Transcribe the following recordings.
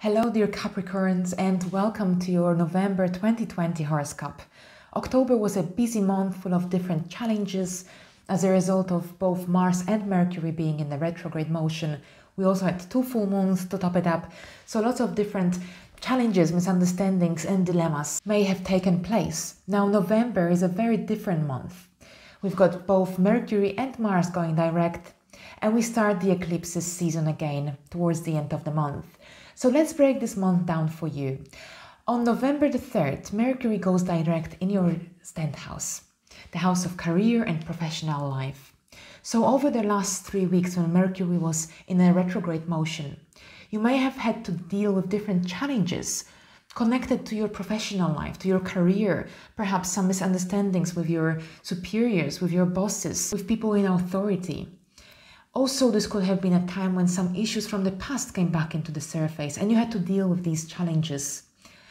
Hello dear Capricorns and welcome to your November 2020 horoscope. October was a busy month full of different challenges as a result of both Mars and Mercury being in the retrograde motion. We also had 2 full moons to top it up, so lots of different challenges, misunderstandings and dilemmas may have taken place. Now November is a very different month. We've got both Mercury and Mars going direct, and we start the eclipses season again towards the end of the month. So let's break this month down for you. On November the 3rd, Mercury goes direct in your 10th house, the house of career and professional life. So over the last 3 weeks when Mercury was in a retrograde motion, you may have had to deal with different challenges connected to your professional life, to your career, perhaps some misunderstandings with your superiors, with your bosses, with people in authority. Also, this could have been a time when some issues from the past came back into the surface and you had to deal with these challenges,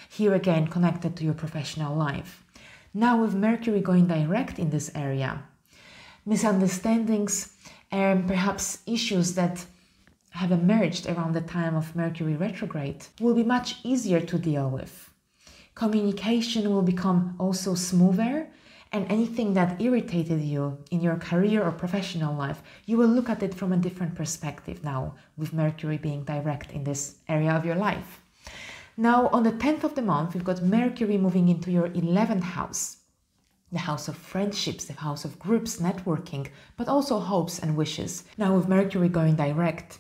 here again connected to your professional life. Now with Mercury going direct in this area, misunderstandings and perhaps issues that have emerged around the time of Mercury retrograde will be much easier to deal with. Communication will become also smoother, and anything that irritated you in your career or professional life, you will look at it from a different perspective now, with Mercury being direct in this area of your life. Now, on the 10th of the month, we've got Mercury moving into your 11th house, the house of friendships, the house of groups, networking, but also hopes and wishes. Now, with Mercury going direct,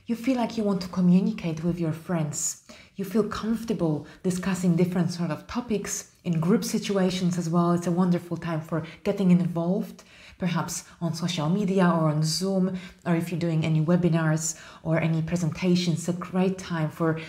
you feel like you want to communicate with your friends. You feel comfortable discussing different sort of topics in group situations as well. It's a wonderful time for getting involved, perhaps on social media or on Zoom, or if you're doing any webinars or any presentations, it's a great time for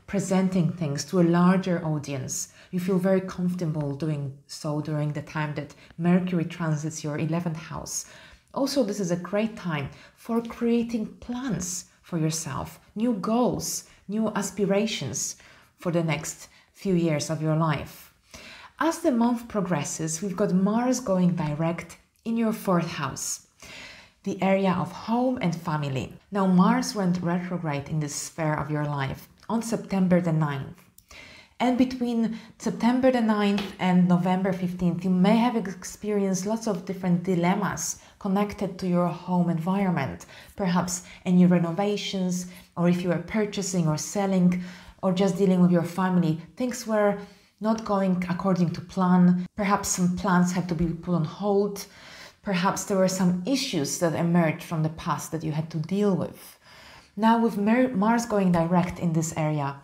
presenting things to a larger audience. You feel very comfortable doing so during the time that Mercury transits your 11th house. Also, this is a great time for creating plans for yourself, new goals, new aspirations for the next few years of your life. As the month progresses, we've got Mars going direct in your 4th house, the area of home and family. Now, Mars went retrograde in this sphere of your life on September the 9th. And between September the 9th and November 15th, you may have experienced lots of different dilemmas connected to your home environment, perhaps any renovations, or if you were purchasing or selling, or just dealing with your family, things were not going according to plan. Perhaps some plans had to be put on hold. Perhaps there were some issues that emerged from the past that you had to deal with. Now with Mars going direct in this area,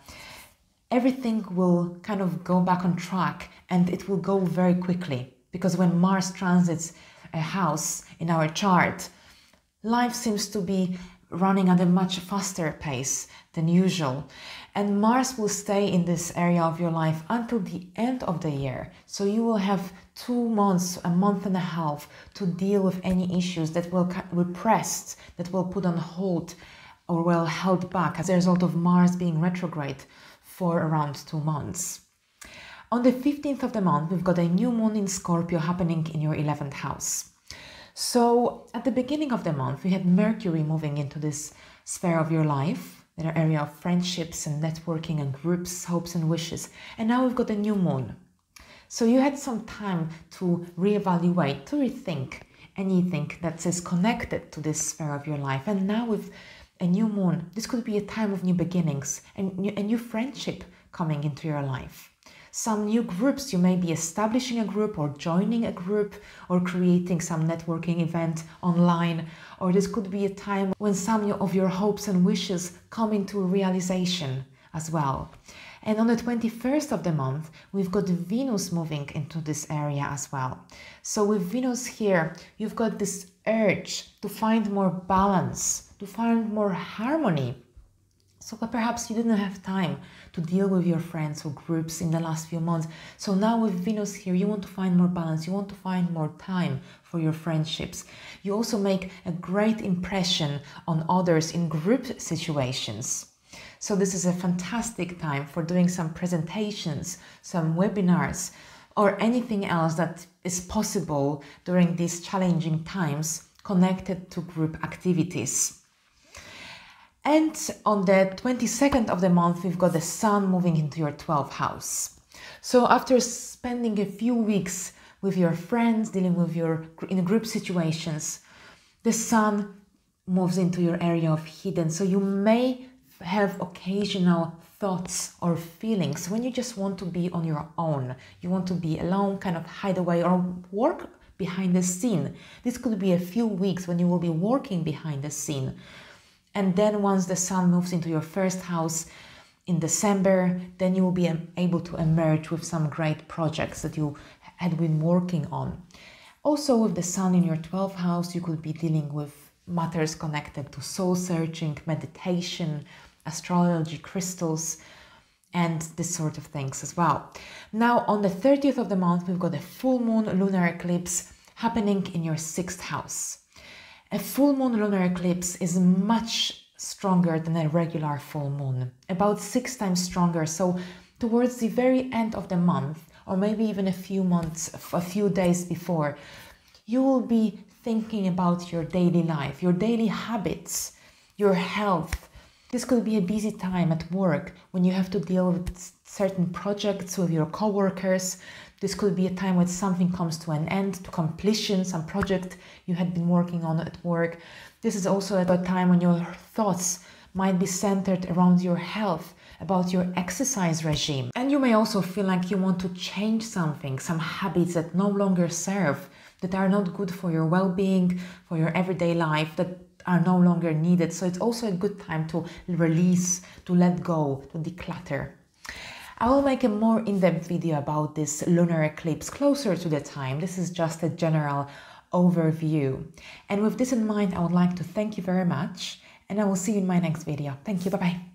everything will kind of go back on track and it will go very quickly, because when Mars transits a house in our chart, life seems to be running at a much faster pace than usual. And Mars will stay in this area of your life until the end of the year. So you will have 2 months, a month and a half to deal with any issues that will repressed, that will put on hold or well held back as a result of Mars being retrograde for around 2 months. On the 15th of the month, we've got a new moon in Scorpio happening in your 11th house. So at the beginning of the month, we had Mercury moving into this sphere of your life, the area of friendships and networking and groups, hopes and wishes. And now we've got a new moon. So you had some time to reevaluate, to rethink anything that is connected to this sphere of your life. And now with a new moon, this could be a time of new beginnings and a new friendship coming into your life. Some new groups, you may be establishing a group or joining a group or creating some networking event online, or this could be a time when some of your hopes and wishes come into realization as well. And on the 21st of the month, we've got Venus moving into this area as well. So with Venus here, you've got this urge to find more balance, to find more harmony. So perhaps you didn't have time to deal with your friends or groups in the last few months. So now with Venus here, you want to find more balance. You want to find more time for your friendships. You also make a great impression on others in group situations. So this is a fantastic time for doing some presentations, some webinars, or anything else that is possible during these challenging times connected to group activities. And on the 22nd of the month, we've got the Sun moving into your 12th house. So after spending a few weeks with your friends, dealing with in group situations, the Sun moves into your area of hidden. So you may have occasional thoughts or feelings when you just want to be on your own. You want to be alone, kind of hide away or work behind the scene. This could be a few weeks when you will be working behind the scene. And then once the Sun moves into your first house in December, then you will be able to emerge with some great projects that you had been working on. Also with the Sun in your 12th house, you could be dealing with matters connected to soul searching, meditation, astrology, crystals, and this sort of things as well. Now on the 30th of the month, we've got a full moon lunar eclipse happening in your 6th house. A full moon lunar eclipse is much stronger than a regular full moon, about 6 times stronger. So towards the very end of the month, or maybe even a few days before, you will be thinking about your daily life, your daily habits, your health. This could be a busy time at work when you have to deal with certain projects with your coworkers. This could be a time when something comes to an end, to completion, some project you had been working on at work. This is also a time when your thoughts might be centered around your health, about your exercise regime. And you may also feel like you want to change something, some habits that no longer serve, that are not good for your well-being, for your everyday life, that are no longer needed. So it's also a good time to release, to let go, to declutter. I will make a more in-depth video about this lunar eclipse closer to the time. This is just a general overview. And with this in mind, I would like to thank you very much, and I will see you in my next video. Thank you. Bye-bye.